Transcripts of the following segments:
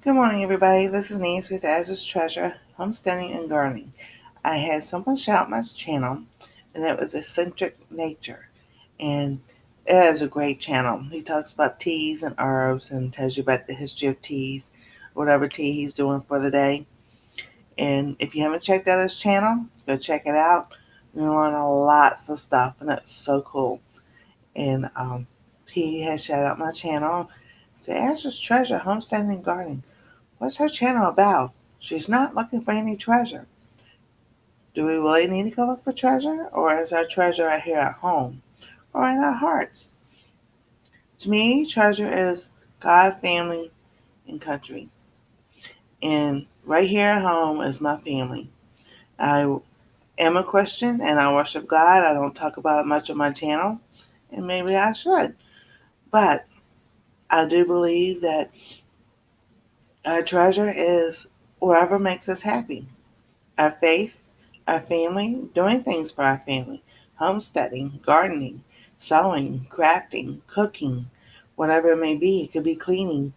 Good morning, everybody. This is Nancy with Azur's Treasure, Homesteading and Gardening. I had someone shout my channel, and it was Eccentric Nature. And it is a great channel. He talks about teas and herbs and tells you about the history of teas, whatever tea he's doing for the day. And if you haven't checked out his channel, go check it out. You're going to learn lots of stuff, and it's so cool. And he has shouted out my channel. Say, Azur's Treasure, Homesteading and Gardening. What's her channel about? She's not looking for any treasure. Do we really need to go look for treasure? Or is our treasure right here at home? Or in our hearts? To me, treasure is God, family, and country. And right here at home is my family. I am a Christian and I worship God. I don't talk about it much on my channel. And maybe I should. But I do believe that our treasure is wherever makes us happy. Our faith, our family, doing things for our family, homesteading, gardening, sewing, crafting, cooking, whatever it may be. It could be cleaning.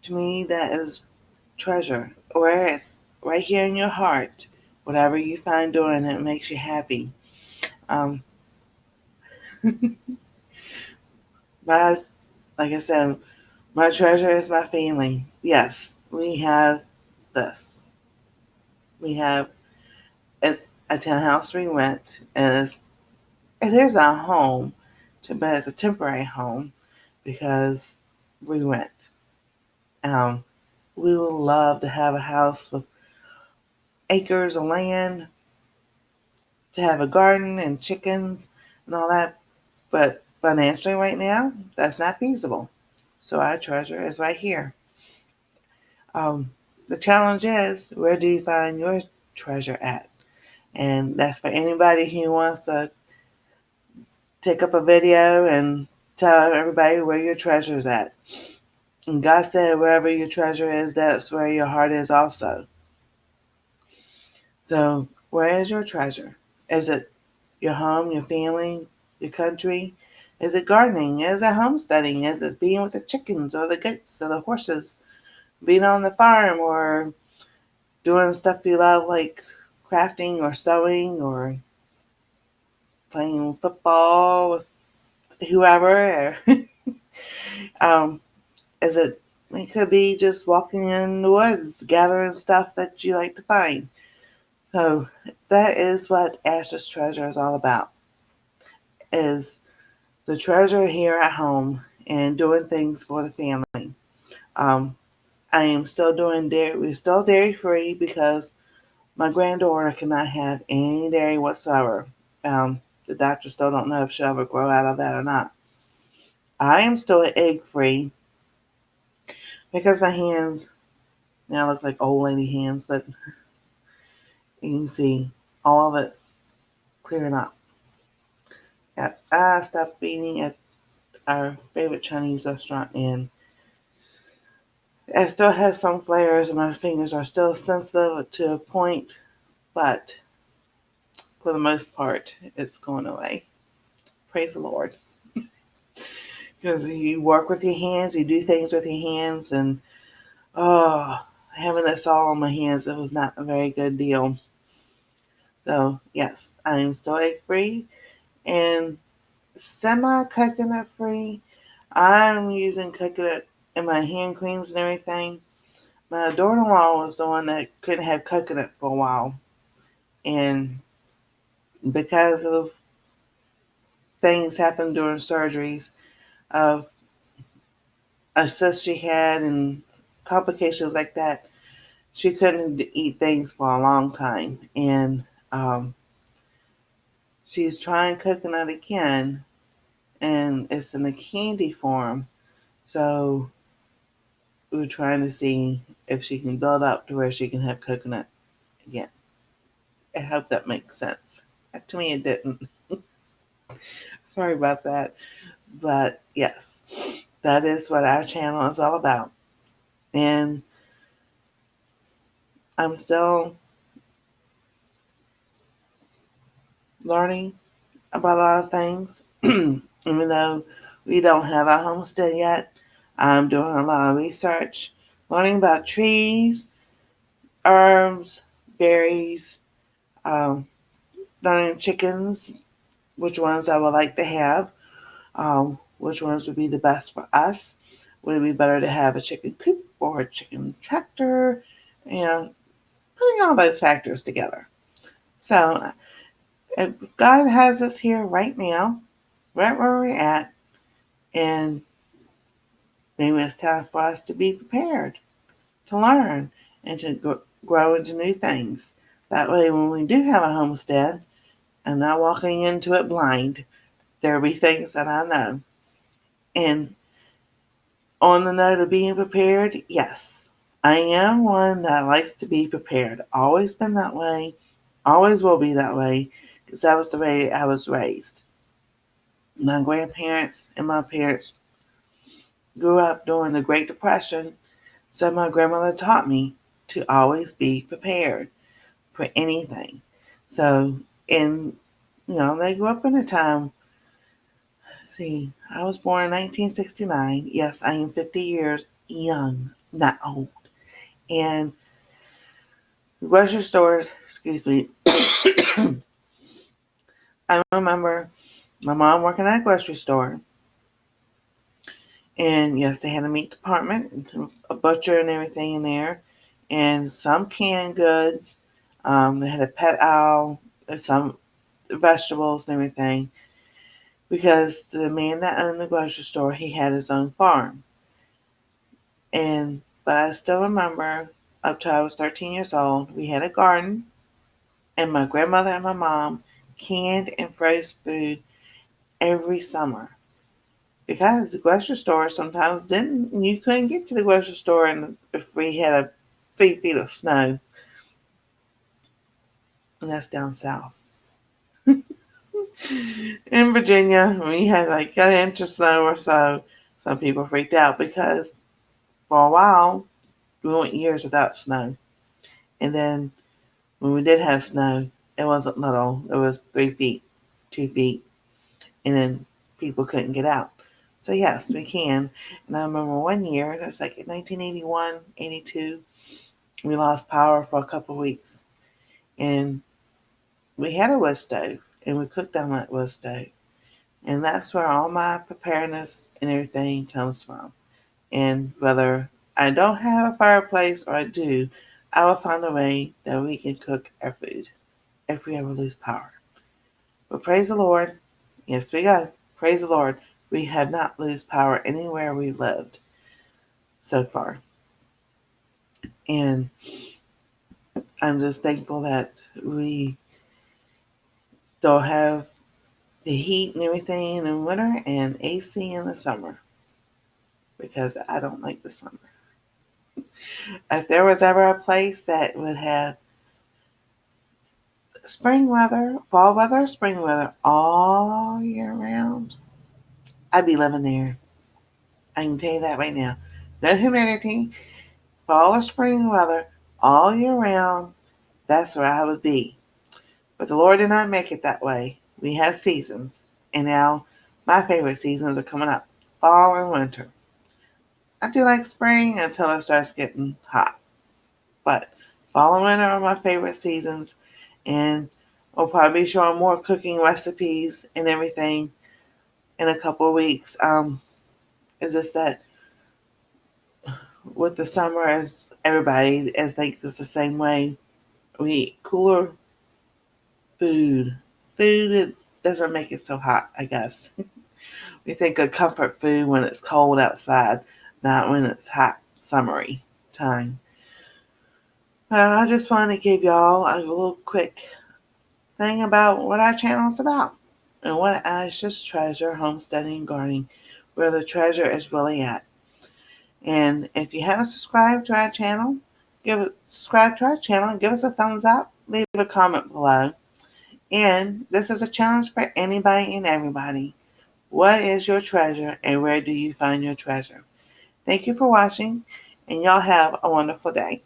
To me, that is treasure. Whereas right here in your heart, whatever you find doing it makes you happy. Um, my, like I said, my treasure is my family. Yes, we have this. We have it's a townhouse we rent, and it is our home, but it's a temporary home because we rent. Um, we would love to have a house with acres of land, to have a garden and chickens and all that, but financially right now, that's not feasible. So our treasure is right here. Um, the challenge is, where do you find your treasure at? And that's for anybody who wants to take up a video and tell everybody where your treasure is at. And God said, wherever your treasure is, that's where your heart is also. So, where is your treasure? Is it your home, your family, your country? Is it gardening? Is it homesteading? Is it being with the chickens or the goats or the horses? Being on the farm or doing stuff you love like crafting or sewing or playing football with whoever? um, is it could be just walking in the woods, gathering stuff that you like to find. So that is what Ash's Treasure is all about. Is the treasure here at home and doing things for the family. Um, I am still doing dairy. We're still dairy free because my granddaughter cannot have any dairy whatsoever. The doctors still don't know if she'll ever grow out of that or not. I am still egg free because my hands now look like old lady hands, but you can see all of it's clearing up. Yeah, I stopped eating at our favorite Chinese restaurant, and I still have some flares, and my fingers are still sensitive to a point, but for the most part, it's going away. Praise the Lord. Because you work with your hands, you do things with your hands, and oh, having this all on my hands, it was not a very good deal. So, yes, I am still egg free and semi coconut free. I'm using coconut in my hand creams and everything. My daughter-in-law was the one that couldn't have coconut for a while, and because of things happened during surgeries of a cyst she had and complications like that, she couldn't eat things for a long time, and she's trying coconut again, and it's in a candy form. So we're trying to see if she can build up to where she can have coconut again. I hope that makes sense. To me, it didn't. Sorry about that. But yes, that is what our channel is all about. And I'm still learning about a lot of things. Even though we don't have our homestead yet, I'm doing a lot of research, learning about trees, herbs, berries, um, learning chickens, which ones I would like to have, which ones would be the best for us. Would it be better to have a chicken coop or a chicken tractor? Putting all those factors together. So, if God has us here right now, right where we're at, and maybe it's time for us to be prepared to learn and to grow into new things. That way, when we do have a homestead, I'm not walking into it blind. There'll be things that I know. And on the note of being prepared, yes, I am one that likes to be prepared. Always been that way. Always will be that way because that was the way I was raised. My grandparents and my parents grew up during the Great Depression, so my grandmother taught me to always be prepared for anything. So, in they grew up in a time. See, I was born in 1969. Yes, I am 50 years young, not old. And grocery stores, excuse me. I remember my mom working at a grocery store. And yes, they had a meat department, a butcher and everything in there, and some canned goods. They had a pet aisle, and some vegetables and everything. Because the man that owned the grocery store, he had his own farm. But I still remember up till I was 13 years old, we had a garden, and my grandmother and my mom canned and froze food every summer. Because the grocery store sometimes you couldn't get to the grocery store if we had 3 feet of snow. And that's down south. In Virginia, we had like an inch of snow or so. Some people freaked out because for a while we went years without snow. And then when we did have snow, it wasn't little. It was 3 feet, 2 feet, and then people couldn't get out. So yes, we can. And I remember one year, it was like in 1981, 82, we lost power for a couple of weeks. And we had a wood stove, and we cooked on that wood stove. And that's where all my preparedness and everything comes from. And whether I don't have a fireplace or I do, I will find a way that we can cook our food if we ever lose power. But praise the Lord. Yes, we go. Praise the Lord. We have not lost power anywhere we've lived so far. And I'm just thankful that we still have the heat and everything in the winter and AC in the summer. Because I don't like the summer. If there was ever a place that would have spring weather, fall weather, spring weather all year round, I'd be living there. I can tell you that right now. No humidity, fall or spring weather all year round, that's where I would be. But the Lord did not make it that way. We have seasons, and now my favorite seasons are coming up, fall and winter. I do like spring until it starts getting hot. But fall and winter are my favorite seasons, and we'll probably be showing more cooking recipes and everything in a couple of weeks. It's just that with the summer, as everybody as thinks it's the same way, we eat cooler food. Food it doesn't make it so hot, I guess. We think of comfort food when it's cold outside, not when it's hot, summery time. I just want to give y'all a little quick thing about what our channel is about and what Ashes Treasure Homesteading and Gardening, where the treasure is really at. And if you haven't subscribed to our channel, subscribe to our channel and give us a thumbs up, leave a comment below. And this is a challenge for anybody and everybody. What is your treasure and where do you find your treasure? Thank you for watching, and y'all have a wonderful day.